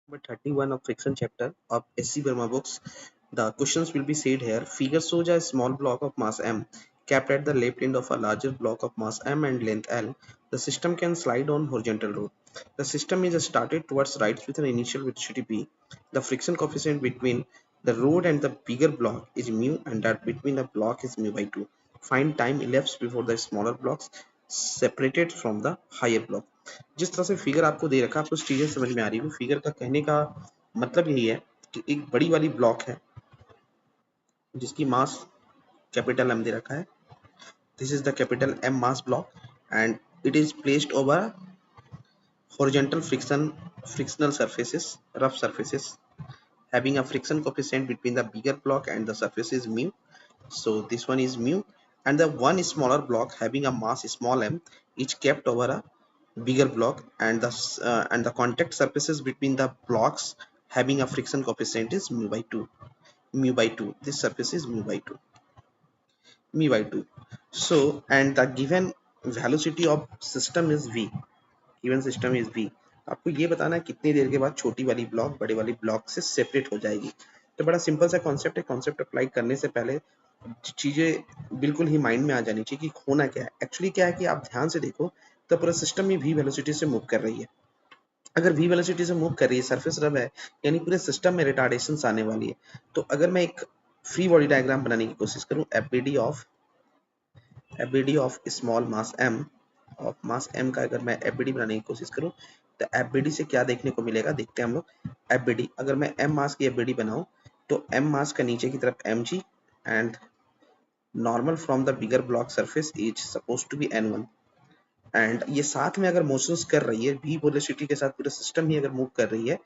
Number 31 of friction chapter of SC Burma books. The questions will be said here. Figure shows a small block of mass m kept at the left end of a larger block of mass m and length l. The system can slide on horizontal road. The system is started towards right with an initial velocity b. The friction coefficient between the road and the bigger block is mu, and that between the block is mu by 2. Find time elapsed before the smaller blocks separated from the higher block. जिस तरह से figure आपको दे रखा है आपको चीजें समझ में आ रही है। फिगर का कहने का मतलब यही है कि एक बड़ी वाली ब्लॉक है जिसकी मास कैपिटल एम दे रखा है। This is the capital M mass block and it is placed over horizontal frictional surfaces, rough surfaces having a friction coefficient between the bigger block and the surface is mu. So this one is mu, and the one smaller block having a mass small m is kept over a bigger block, and the contact surfaces between the blocks having a friction coefficient is mu by 2. Mu by 2, this surface is mu by 2, mu by 2. So and the given velocity of system is v, given system is v. आपको ये बताना है कितनी देर के बाद छोटी वाली block बड़े वाली ब्लॉक से सेपरेट हो जाएगी। तो बड़ा सिंपल सा कॉन्सेप्ट है। कॉन्सेप्ट अप्लाई करने से पहले चीजें बिल्कुल ही माइंड में आ जानी चाहिए कि होना क्या है। एक्चुअली क्या है कि आप ध्यान से देखो तो पूरा सिस्टम ही v वेलोसिटी से मूव कर रही है। अगर v वेलोसिटी से मूव कर रही है, सरफेस रब है, यानी पूरे सिस्टम में रिटार्डेशन आने वाली है। तो अगर मैं एक फ्री बॉडी डायग्राम बनाने की कोशिश करूं, FBD of small mass m, of mass m का अगर मैं एफबीडी बनाने की कोशिश करूं तो एफबीडी से क्या देखने को मिलेगा, देखते हैं हम लोग। एफबीडी अगर मैं m मास की एफबीडी बनाऊं तो m मास का नीचे की तरफ mg and normal from the bigger block surface is suppose to be n1, and ये साथ में अगर मोशंस कर रही है v वेलोसिटी के साथ, पूरा सिस्टम ही अगर मूव कर रही है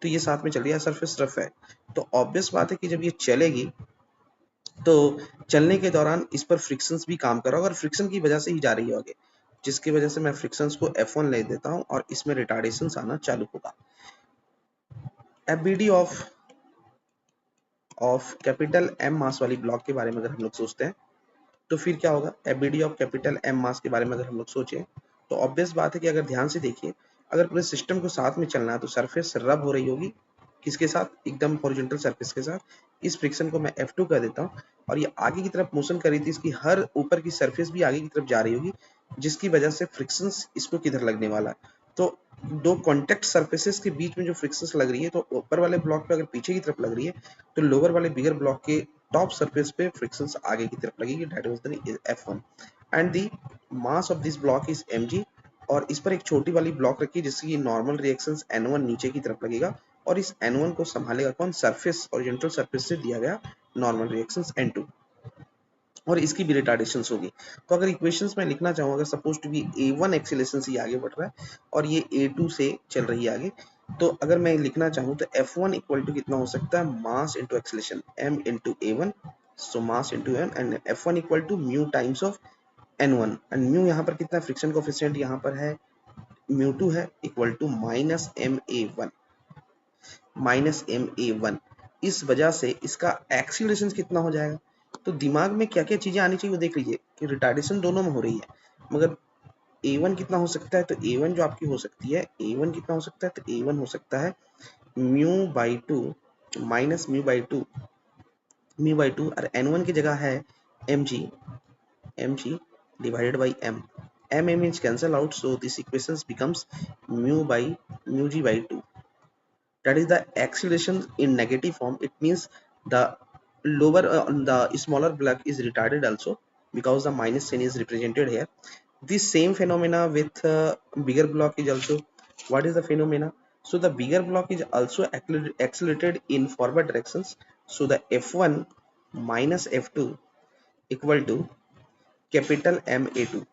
तो ये साथ में चल रही है, सरफेस रफ है। तो ऑब्वियस बात है कि जब ये चलेगी तो चलने के दौरान इस पर फ्रिक्शंस भी काम कर रहा होगा और फ्रिक्शन की वजह से ही जा रही है आगे, जिसकी वजह से मैं फ्रिक्शंस को F1 ले देता हूं और इसमें रिटार्डेशन आना चालू होगा। एफबीडी ऑफ कैपिटल एम मास वाली ब्लॉक के बारे में अगर हम लोग सोचते हैं तो फिर क्या होगा। एफबीडी ऑफ कैपिटल एम मास के बारे में अगर हम लोग सोचें तो ऑब्वियस बात है कि अगर ध्यान से देखिए, अगर पूरे सिस्टम को साथ में चलना है तो सरफेस रब हो रही होगी किसके साथ, एकदम हॉरिजॉन्टल सरफेस के साथ। इस फ्रिक्शन को मैं F2 कर देता हूँ और ये आगे की तरफ मोशन कर रही थी, इसकी हर ऊपर की सरफेस भी आगे की तरफ जा रही होगी, जिसकी वजह से फ्रिक्शंस इसको किधर लगने वाला है। तो दो कॉन्टेक्ट सरफेसेस के बीच में जो फ्रिक्शंस लग रही है, तो ऊपर वाले ब्लॉक पे अगर पीछे की तरफ लग रही है तो लोअर वाले बिगर ब्लॉक के टॉप सरफेस पे फ्रिक्शंस आगे की तरफ लगेगी, that was the F1 and the mass of this block is mg। और इस पर एक छोटी वाली ब्लॉक रखी जिसकी नॉर्मल रिएक्शंस n1 नीचे की तरफ लगेगा और इस n1 को संभालेगा कौन, सरफेस, ओरिजेंटल सरफेस से दिया गया नॉर्मल रिएक्शंस n2, और इसकी भी रिटार्डेशंस होगी। तो अगर इक्वेशंस में लिखना चाहूँ, अगर suppose to B a1 acceleration से आगे बढ़ रहा है और ये a2 से चल रही है आगे, तो अगर मैं लिखना चाहूँ तो F1 इक्वल टू कितना हो सकता है, mass into acceleration m into a1, so mass into m, and F1 equal to mu times of n1, and mu यहाँ पर कितना, फ्रिक्शन कोएफिशिएंट यहाँ पर है म्यू2 है, equal to minus ma1, minus ma1। इस वजह से इसका एक्सीलरेशन कितना हो जाएगा। तो दिमाग में क्या क्या चीजें आनी चाहिए वो देख लीजिए कि रिटार्डेशन दोनों में हो रही है, मगर a1 कितना हो सकता है, तो a1 जो आपकी हो सकती है, a1 कितना हो सकता है, तो a1 हो सकता है mu by two, minus mu by two, और n1 की जगह है mg divided by m is cancel out, so this equation becomes mu g by 2. That is the acceleration in negative form. It means the the smaller block is retarded also, because the minus sign is represented here. This same phenomena with bigger block is also, what is the phenomena, so the bigger block is also accelerated in forward directions, so the F1 minus F2 equal to capital Ma2.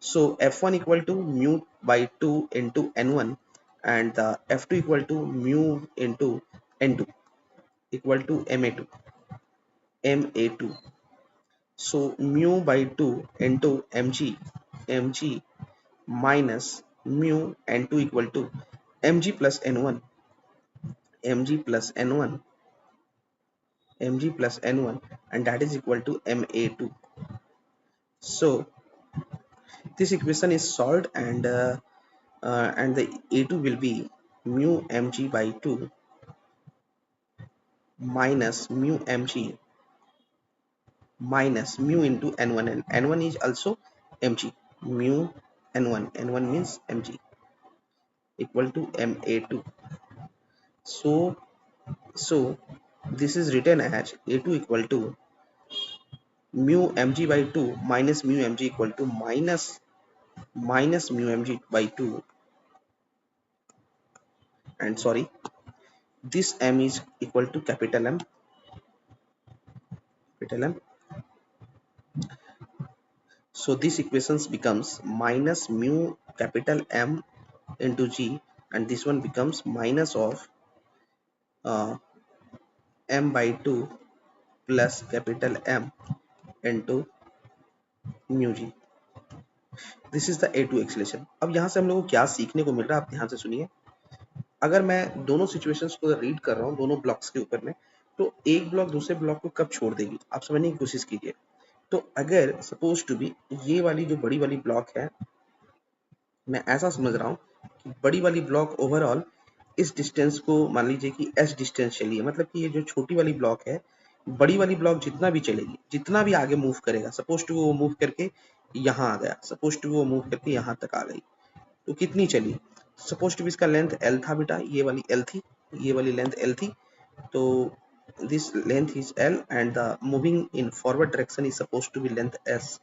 So F1 equal to mu by 2 into N1, and the F2 equal to mu into N2 equal to Ma2. So mu by 2 into mg minus mu N2 equal to mg plus N1, mg plus N1, and that is equal to Ma2. So this equation is solved, and the A2 will be mu mg by 2 minus mu mg minus mu into n1, and n1 is also mg. Mu n1 means mg equal to ma2. So this is written as a2 equal to mu mg by 2 minus mu mg equal to minus mu mg by 2, and sorry, this m is equal to capital M. So this equations becomes minus mu capital M into G, and this one becomes minus of uh, M by 2 plus capital M into mu G. This is the A2 acceleration. अब यहाँ से हम लोगों को क्या सीखने को मिल रहा है, आप ध्यान से सुनिए. अगर मैं दोनों सिचुएशंस को रीड कर रहा हूँ दोनों ब्लॉक्स के ऊपर में, तो एक ब्लॉक दूसरे ब्लॉक को कब छोड़ देगी आप समझने की कोशिश कीजिए. तो अगर सपोज टू बी ये वाली जो बड़ी वाली ब्लॉक है, मैं ऐसा समझ रहा हूँ कि बड़ी वाली ब्लॉक ओवरऑल इस डिस्टेंस को मान लीजिए कि s डिस्टेंस चलिए, मतलब कि ये जो छोटी वाली ब्लॉक है, बड़ी वाली ब्लॉक जितना भी चलेगी, जितना भी आगे मूव करेगा, सपोज टू वो मूव करके यहाँ आ गया, सपोज टू वो मूव करके यहाँ तक आ गई, तो कितनी चली. सपोज टू भी इसका लेंथ L था बेटा, ये वाली L थी, ये वाली लेंथ L थी, तो this length is L and the moving in forward direction is suppose to be length S.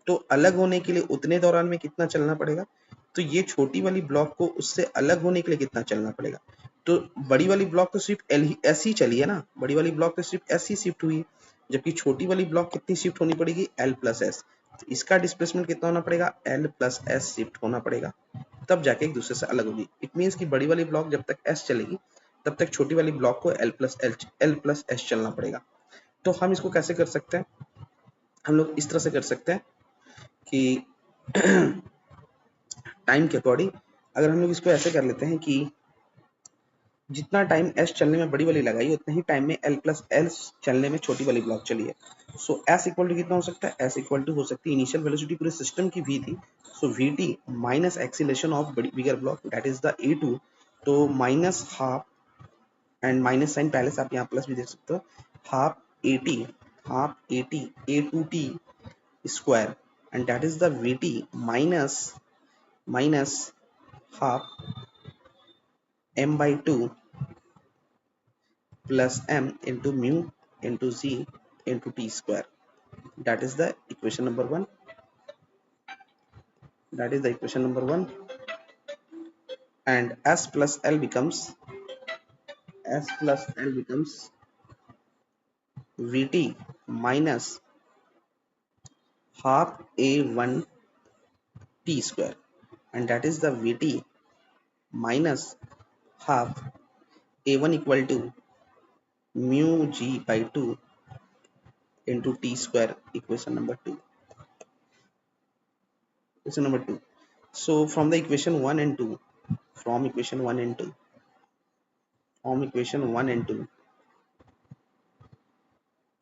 तो अलग होने के लिए उतने दौरान में कितना चलना पड़ेगा, तो ये छोटी वाली ब्लॉक को उससे अलग होने के लिए कितना चलना पड़ेगा. तो बड़ी वाली ब्लॉक तो सिर्फ एल ही एस ही चली है ना, बड़ी वाली ब्लॉक तो सिर्फ एस ही शिफ्ट हुई है, जबकि छोटी वाली ब्लॉक कितनी शिफ्ट होनी पड़ेगी, एल प्लस एस. तो इसका डिस्प्लेसमेंट कितना होना पड़ेगा, एल प्लस एस शिफ्ट होना पड़ेगा, तब जाके एक दूसरे से अलग होगी. इट मीन्स कि बड़ी वाली ब्लॉक जब तक एस चलेगी तब तक छोटी वाली ब्लॉक को एल प्लस एस चलना पड़ेगा. तो हम इसको कैसे कर सकते हैं, हम लोग इस तरह से कर सकते हैं कि टाइम के अकॉर्डिंग अगर हम लोग इसको ऐसे कर लेते हैं कि जितना टाइम एस चलने में बड़ी वाली लगाई उतना ही टाइम में एल प्लस एल चलने में छोटी वाली ब्लॉक चली है. सो एस इक्वल टू कितना हो सकता है, एस इक्वल टू हो सकती है इनिशियल वेलोसिटी पूरे सिस्टम की वी थी, so v t minus acceleration of bigger block that is the a two, तो minus half, and minus sign पहले से आप यहाँ प्लस भी देख सकते हो, half a t a two t square, and that is the v t minus half m by 2 plus m into mu into z into t square. That is the equation number 1. That is the equation number 1. And s plus l becomes vt minus half a1 t square, and that is the vt minus half a1 equal to mu g by 2 into t square, equation number 2. Equation number 2. So from the equation 1 and 2, from equation 1 and 2, from equation 1 and 2,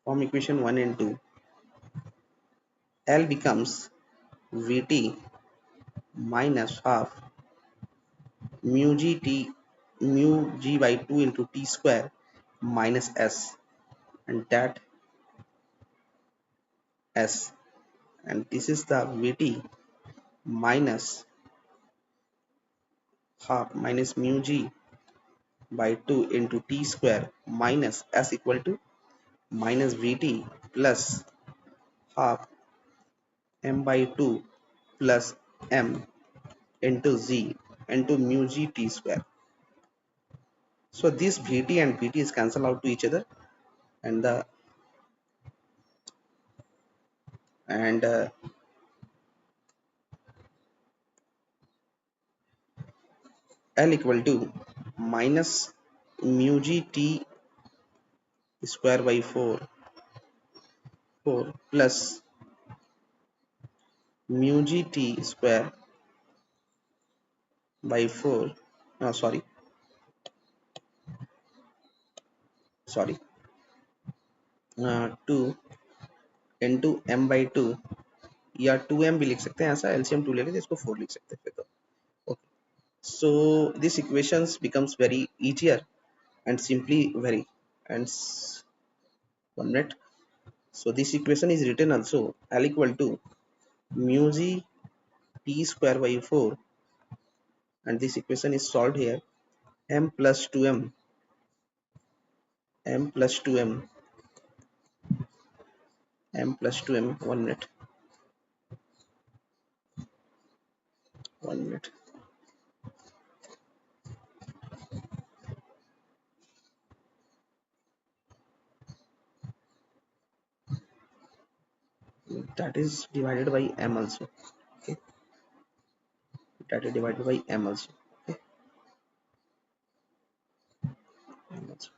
from equation 1 and 2, L becomes Vt minus half mu g by 2 into t square minus s, and that s, and this is the Vt minus half minus mu g by 2 into t square minus s equal to minus Vt plus half m by 2 plus m into z into mu g t square. So this Vt and Vt is cancel out to each other, and the and L equal to minus mu g t square by 4 plus mu g t square by 4, sorry 2 into m by 2, या 2m भी लिख सकते हैं, ऐसा LCM 2 ले लेते इसको 4 लिख सकते हैं फिर तो. Okay, So this equations becomes very easier and simply very and 1 minute. So this equation is written also L equal to mu g t square by 4, and this equation is solved here. M plus 2m, m plus 2m, m plus 2m. 1 minute, 1 minute. That is divided by m also. Okay, that is divided by m also. Okay, m also.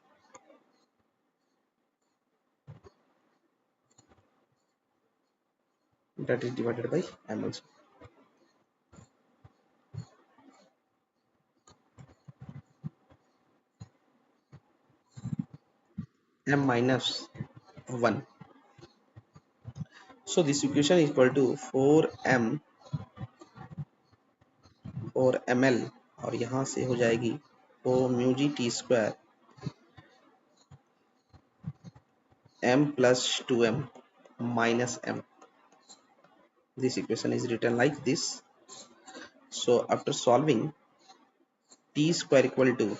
That is divided by m also. M minus 1. So this equation is equal to 4m 4ml, और यहाँ से हो जाएगी 4 mu G T square m plus 2m minus m. This equation is written like this. So after solving, t square equal to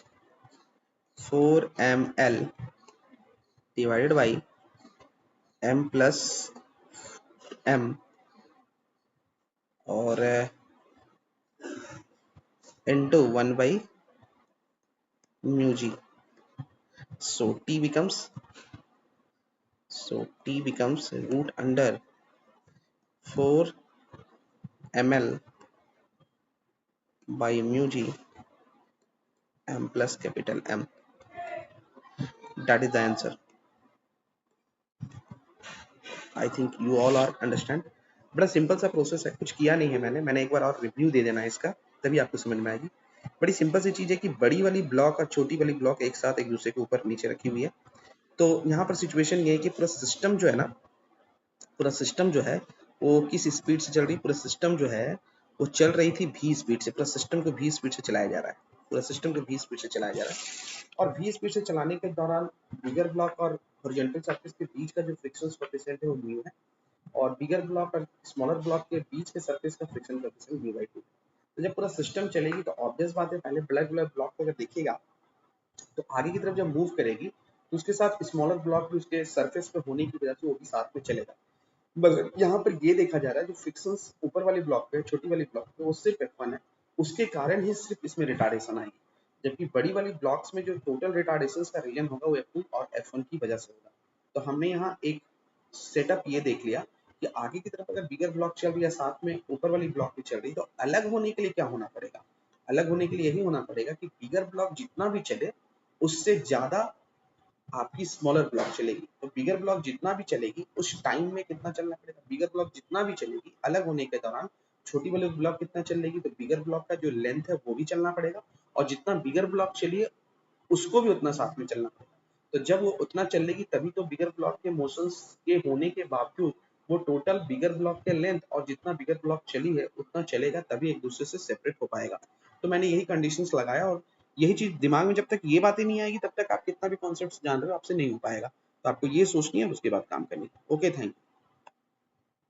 4ml divided by m plus m और into 1 by mu g. So t becomes root under 4 ml by mu g m plus capital M. That is the answer. I think you all are understand. बड़ा simple सा process है, कुछ किया नहीं है मैंने एक बार और रिव्यू दे देना है इसका, तभी आपको समझ में आएगी। बड़ी सिंपल सी चीज है कि बड़ी वाली ब्लॉक और छोटी वाली ब्लॉक एक साथ एक दूसरे के ऊपर नीचे रखी हुई है। तो यहाँ पर सिचुएशन ये है कि पूरा सिस्टम जो है ना, पूरा सिस्टम जो है वो किस स्पीड से चल रही, पूरा सिस्टम जो है वो चल रही थी v स्पीड से। पूरा सिस्टम को v स्पीड से चलाया जा रहा है, पूरा सिस्टम को v स्पीड से चलाया जा रहा है। और v स्पीड से चलाने के दौरान बिगर ब्लॉक और हॉरिजॉन्टल सरफेस के बीच का जो फ्रिक्शन कोएफिशिएंट है वो म्यू है, और बिगर ब्लॉक और स्मॉलर ब्लॉक के बीच के सरफेस का फ्रिक्शन कोएफिशिएंट म्यू बाई 2। तो जब पूरा सिस्टम चलेगी तो ऑब्वियस बात है, पहले ब्लैक ब्लॉक को अगर देखिएगा तो आगे की तरफ जब मूव करेगी तो उसके साथ स्मॉलर ब्लॉक भी उसके सरफेस पे होने की वजह से वो भी साथ में चलेगा। मगर यहाँ पर ये देखा जा रहा है जो फ्रिक्शंस ऊपर वाली ब्लॉक पे, छोटी वाली ब्लॉक पे, वो सिर्फ F1 है, उसके कारण ही सिर्फ इसमें रिटार्डेशन आएगी। जबकि बड़ी वाली ब्लॉक्स में जो टोटल रिटार्डेशन का रीजन होगा वो F2 और F1 की वजह से होगा। तो हमने यहाँ एक सेटअप ये देख लिया कि आगे की तरफ अगर बिगर ब्लॉक चल रही है साथ में ऊपर वाली ब्लॉक भी चल रही, तो अलग होने के लिए क्या होना पड़ेगा? अलग होने के लिए यही होना पड़ेगा कि बिगर ब्लॉक जितना भी चले उससे ज्यादा आपकी स्मॉलर ब्लॉक चलेगी। तो बिगर ब्लॉक जितना भी चलेगी उस टाइम में कितना चलना पड़ेगा? बिगर ब्लॉक जितना भी चलेगी अलग होने के दौरान छोटी वाली ब्लॉक कितना चलेगी, तो बिगर ब्लॉक का जो लेंथ है वो भी चलना पड़ेगा, और जितना बिगर ब्लॉक चलिए उसको भी उतना साथ में चलना पड़ेगा। तो जब वो उतना चलेगी तभी तो बिगर ब्लॉक के मोशंस के होने के बावजूद वो टोटल बिगर ब्लॉक के लेंथ और जितना बिगर ब्लॉक चली है उतना चलेगा, तभी एक दूसरे से सेपरेट हो पाएगा। तो मैंने यही कंडीशंस लगाया, और यही चीज दिमाग में जब तक ये बातें नहीं आएगी तब तक आप कितना भी कॉन्सेप्ट जान रहे हो आपसे नहीं हो पाएगा। तो आपको ये सोचनी है, उसके बाद काम करनी है। Okay, thank you.